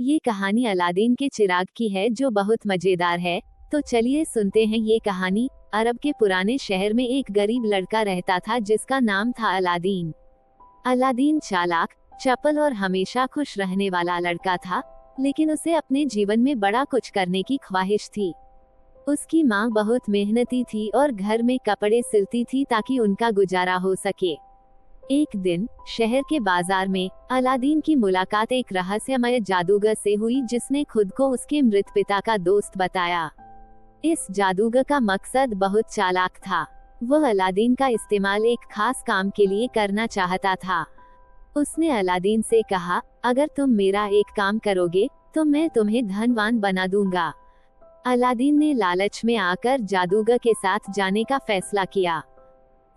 ये कहानी अलादीन के चिराग की है जो बहुत मजेदार है। तो चलिए सुनते हैं ये कहानी। अरब के पुराने शहर में एक गरीब लड़का रहता था जिसका नाम था अलादीन। अलादीन चालाक, चपल और हमेशा खुश रहने वाला लड़का था, लेकिन उसे अपने जीवन में बड़ा कुछ करने की ख्वाहिश थी। उसकी माँ बहुत मेहनती थी और घर में कपड़े सिलती थी ताकि उनका गुजारा हो सके। एक दिन शहर के बाजार में अलादीन की मुलाकात एक रहस्यमय जादूगर से हुई जिसने खुद को उसके मृत पिता का दोस्त बताया। इस जादूगर का मकसद बहुत चालाक था। वह अलादीन का इस्तेमाल एक खास काम के लिए करना चाहता था। उसने अलादीन से कहा, अगर तुम मेरा एक काम करोगे तो मैं तुम्हें धनवान बना दूंगा। अलादीन ने लालच में आकर जादूगर के साथ जाने का फैसला किया।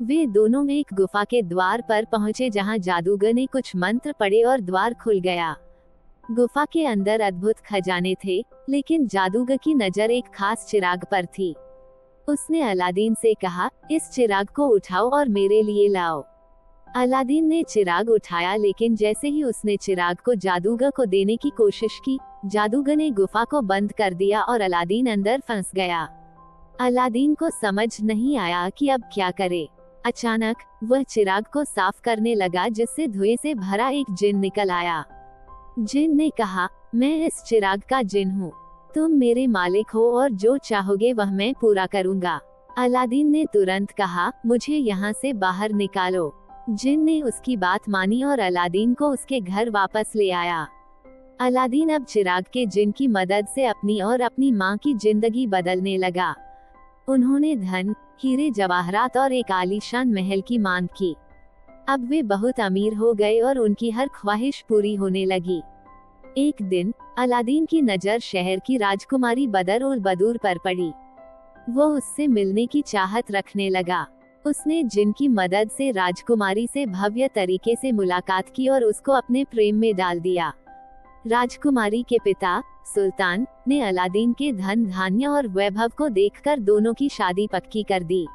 वे दोनों एक गुफा के द्वार पर पहुंचे जहां जादूगर ने कुछ मंत्र पढ़े और द्वार खुल गया। गुफा के अंदर अद्भुत खजाने थे, लेकिन जादूगर की नजर एक खास चिराग पर थी। उसने अलादीन से कहा, इस चिराग को उठाओ और मेरे लिए लाओ। अलादीन ने चिराग उठाया, लेकिन जैसे ही उसने चिराग को जादूगर को देने की कोशिश की, जादूगर ने गुफा को बंद कर दिया और अलादीन अंदर फंस गया। अलादीन को समझ नहीं आया कि अब क्या करे। अचानक वह चिराग को साफ करने लगा, जिससे धुएं से भरा एक जिन निकल आया। जिन ने कहा, मैं इस चिराग का जिन हूँ, तुम मेरे मालिक हो और जो चाहोगे वह मैं पूरा करूँगा। अलादीन ने तुरंत कहा, मुझे यहाँ से बाहर निकालो। जिन ने उसकी बात मानी और अलादीन को उसके घर वापस ले आया। अलादीन अब चिराग के जिन की मदद से अपनी और अपनी माँ की जिंदगी बदलने लगा। उन्होंने धन, हीरे जवाहरात और एक आलीशान महल की मांग की। अब वे बहुत अमीर हो गए और उनकी हर ख्वाहिश पूरी होने लगी। एक दिन अलादीन की नजर शहर की राजकुमारी बदर उल बदूर पर पड़ी। वो उससे मिलने की चाहत रखने लगा। उसने जिन की मदद से राजकुमारी से भव्य तरीके से मुलाकात की और उसको अपने प्रेम में डाल दिया। राजकुमारी के पिता सुल्तान ने अलादीन के धन धान्य और वैभव को देखकर दोनों की शादी पक्की कर दी।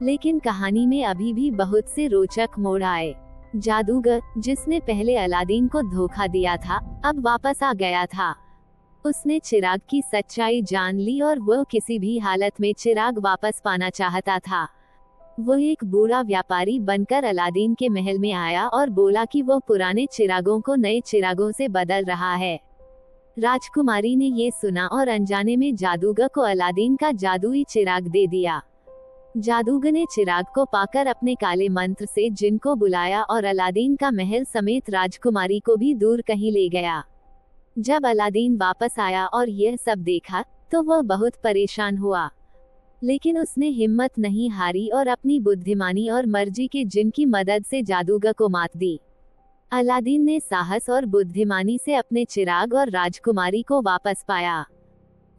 लेकिन कहानी में अभी भी बहुत से रोचक मोड़ आए। जादूगर, जिसने पहले अलादीन को धोखा दिया था, अब वापस आ गया था। उसने चिराग की सच्चाई जान ली और वह किसी भी हालत में चिराग वापस पाना चाहता था। वह एक बूढ़ा व्यापारी बनकर अलादीन के महल में आया और बोला कि वह पुराने चिरागों को नए चिरागों से बदल रहा है। राजकुमारी ने ये सुना और अनजाने में जादूगर को अलादीन का जादुई चिराग दे दिया। जादूगर ने चिराग को पाकर अपने काले मंत्र से जिन को बुलाया और अलादीन का महल समेत राजकुमारी को भी दूर कहीं ले गया। जब अलादीन वापस आया और यह सब देखा तो वह बहुत परेशान हुआ, लेकिन उसने हिम्मत नहीं हारी और अपनी बुद्धिमानी और मर्जी के जिन की मदद से जादूगर को मात दी। अलादीन ने साहस और बुद्धिमानी से अपने चिराग और राजकुमारी को वापस पाया।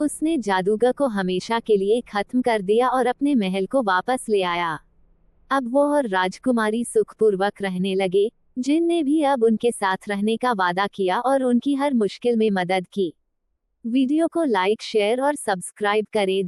उसने जादूगर को हमेशा के लिए खत्म कर दिया और अपने महल को वापस ले आया। अब वो और राजकुमारी सुखपूर्वक रहने लगे। जिन ने भी अब उनके साथ रहने का वादा किया और उनकी हर मुश्किल में मदद की। वीडियो को लाइक, शेयर और सब्सक्राइब करें।